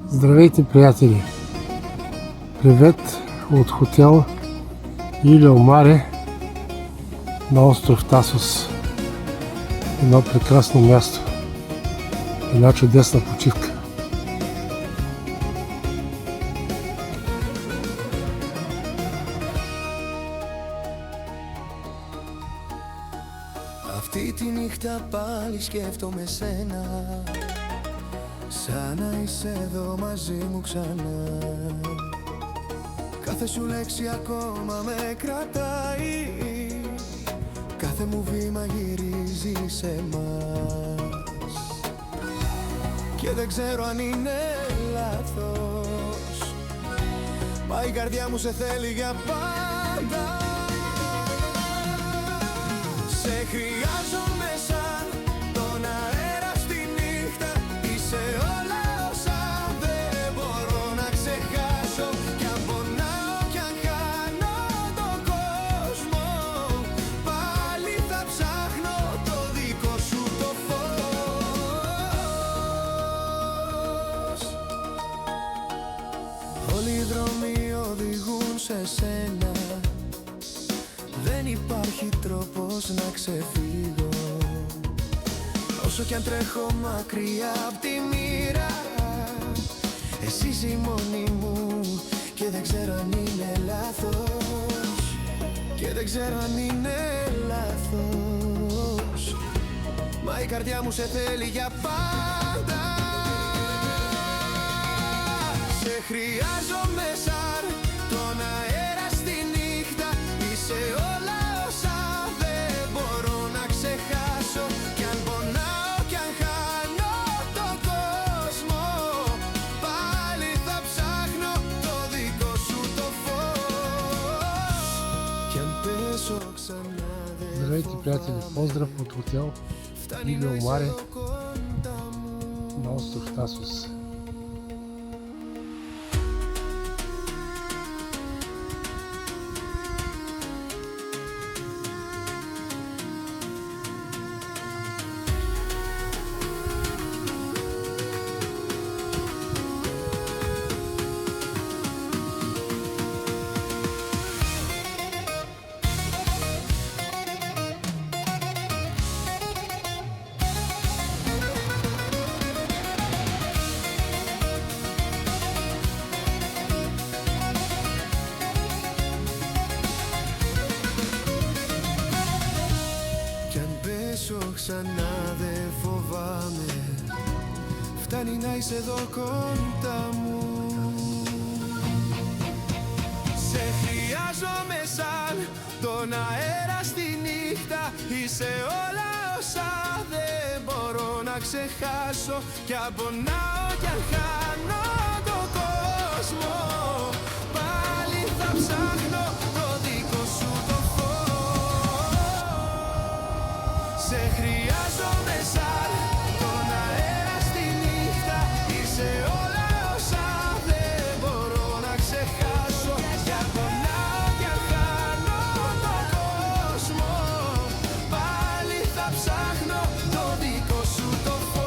Здравейте, приятели! Привет от хотел Илио Маре на остров Тасос. Едно прекрасно място. Една чудесна почивка. Αυτή τη νύχτα πάλι σκέφτομαι σένα, σαν να είσαι εδώ μαζί μου ξανά. Κάθε σου λέξη ακόμα με κρατάει, κάθε μου βήμα γυρίζει σε μας. Και δεν ξέρω αν είναι λάθος, μα η καρδιά μου σε θέλει για πάντα. Σε χρειάζομαι σαν τον αέρα στη νύχτα. Είσαι όλα όσα δεν μπορώ να ξεχάσω. Κι αν πονάω κι αν χάνω τον κόσμο, πάλι θα ψάχνω το δικό σου το φως. Όλοι οι δρόμοι οδηγούν σε σένα, δεν υπάρχει τρόπος να ξεφύγω. Όσο κι αν τρέχω μακριά απ' τη μοίρα, εσύ είσαι η μόνη μου και δεν ξέρω αν είναι λάθος. Και δεν ξέρω αν είναι λάθος, μα η καρδιά μου σε θέλει για πάντα. Σε χρειάζομαι σαν τον αέρα στη νύχτα. Είσαι όλα όσα δεν μπορώ να ξεχάσω. Κι αν πονάω κι αν χάνω τον κόσμο, πάλι θα ψάχνω το δικό σου το φως. Κι αν πέσω ξανά δεν Здравейте, приятели! Поздрав от хотел Илио Маре на остров Тасос. Ξανά δεν φοβάμαι, φτάνει να είσαι εδώ κοντά μου. Σε χρειάζομαι σαν τον αέρα στη νύχτα. Είσαι όλα όσα δεν μπορώ να ξεχάσω. Κι αν πονάω κι αν χάνω τον κόσμο, πάλι θα ψάχνω το δικό σου το φως. Σε χρειάζομαι σαν τον αέρα στη νύχτα. Είσαι όλα όσα δεν μπορώ να ξεχάσω. Κι αν πονάω κι αν χάνω τον κόσμο, πάλι θα ψάχνω το δικό σου το φως.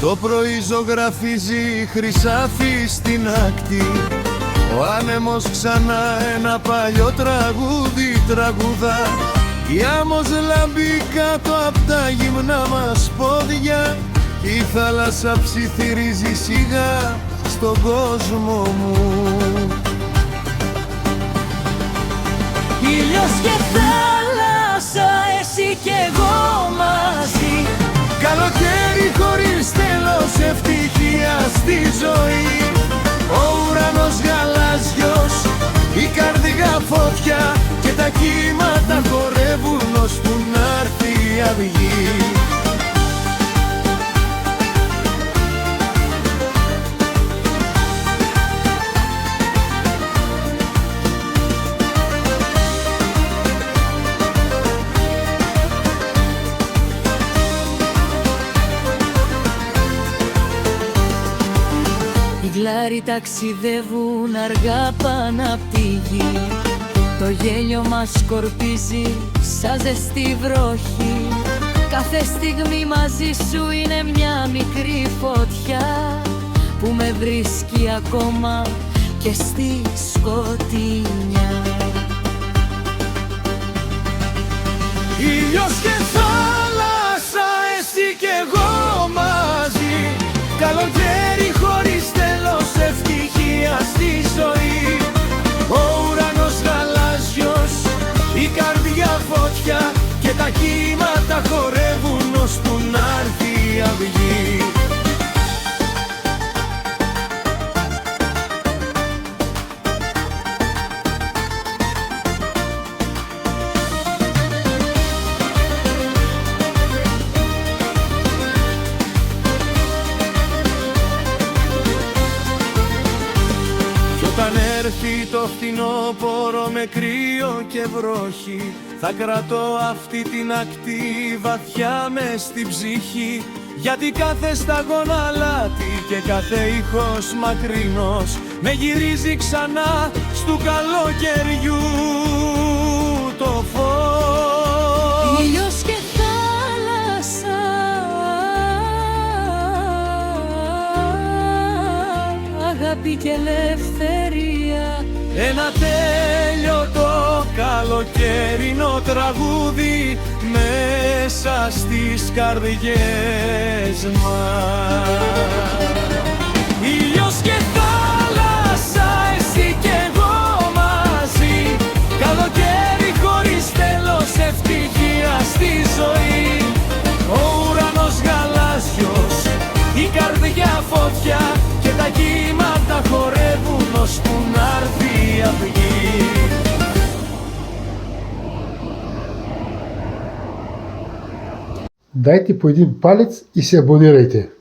Το πρωί ζωγραφίζει χρυσάφι στην άκτη. Ο άνεμος ξανά ένα παλιό τραγούδι τραγουδά. Η άμμος λάμπει κάτω απ' τα γυμνά μας πόδια. Κι η θάλασσα ψιθυρίζει σιγά στον κόσμο μου. Ήλιος και θάλασσα, εσύ κι εγώ μαζί. Καλοκαίρι χωρίς τέλος, ευτυχία στη ζωή. Ο ουρανός γαλάζιος, η καρδιά φωτιά. Και τα κύματα χορεύουν ώσπου να'ρθεί η αυγή. Φιγκλάροι ταξιδεύουν αργά πάνω απ' τη γη. Το γέλιο μας σκορπίζει σαν ζεστή βροχή. Κάθε στιγμή μαζί σου είναι μια μικρή φωτιά που με βρίσκει ακόμα και στη σκοτεινιά. Ήλιος και θάλασσα, εσύ κι εγώ μαζί. Καλοκαίρι χωρίς τέλος, ευτυχία στη ζωή. Ο ουρανός γαλάζιος, η καρδιά φωτιά, και τα κύματα χορεύουν ώσπου να'ρθεί η αυγή. Όταν έρθει το φθινόπωρο με κρύο και βροχή, θα κρατώ αυτή την ακτή βαθιά μες στην ψυχή. Γιατί κάθε σταγόνα λάτι και κάθε ήχος μακρινός με γυρίζει ξανά στου καλοκαιριού το φως. Ήλιος και θάλασσα, αγάπη και ελευθερία. Ένα τέλειωτο καλοκαιρινό τραγούδι μέσα στις καρδιές μας. Ήλιος και θάλασσα, εσύ κι εγώ μαζί. Καλοκαίρι χωρίς τέλος, ευτυχία στη ζωή. Ο ουρανός γαλάζιος, η καρδιά φωτιά, και τα κύματα χορεύουν ώσπου να'ρθεί η αυγή. Дайте по един палец и се абонирайте.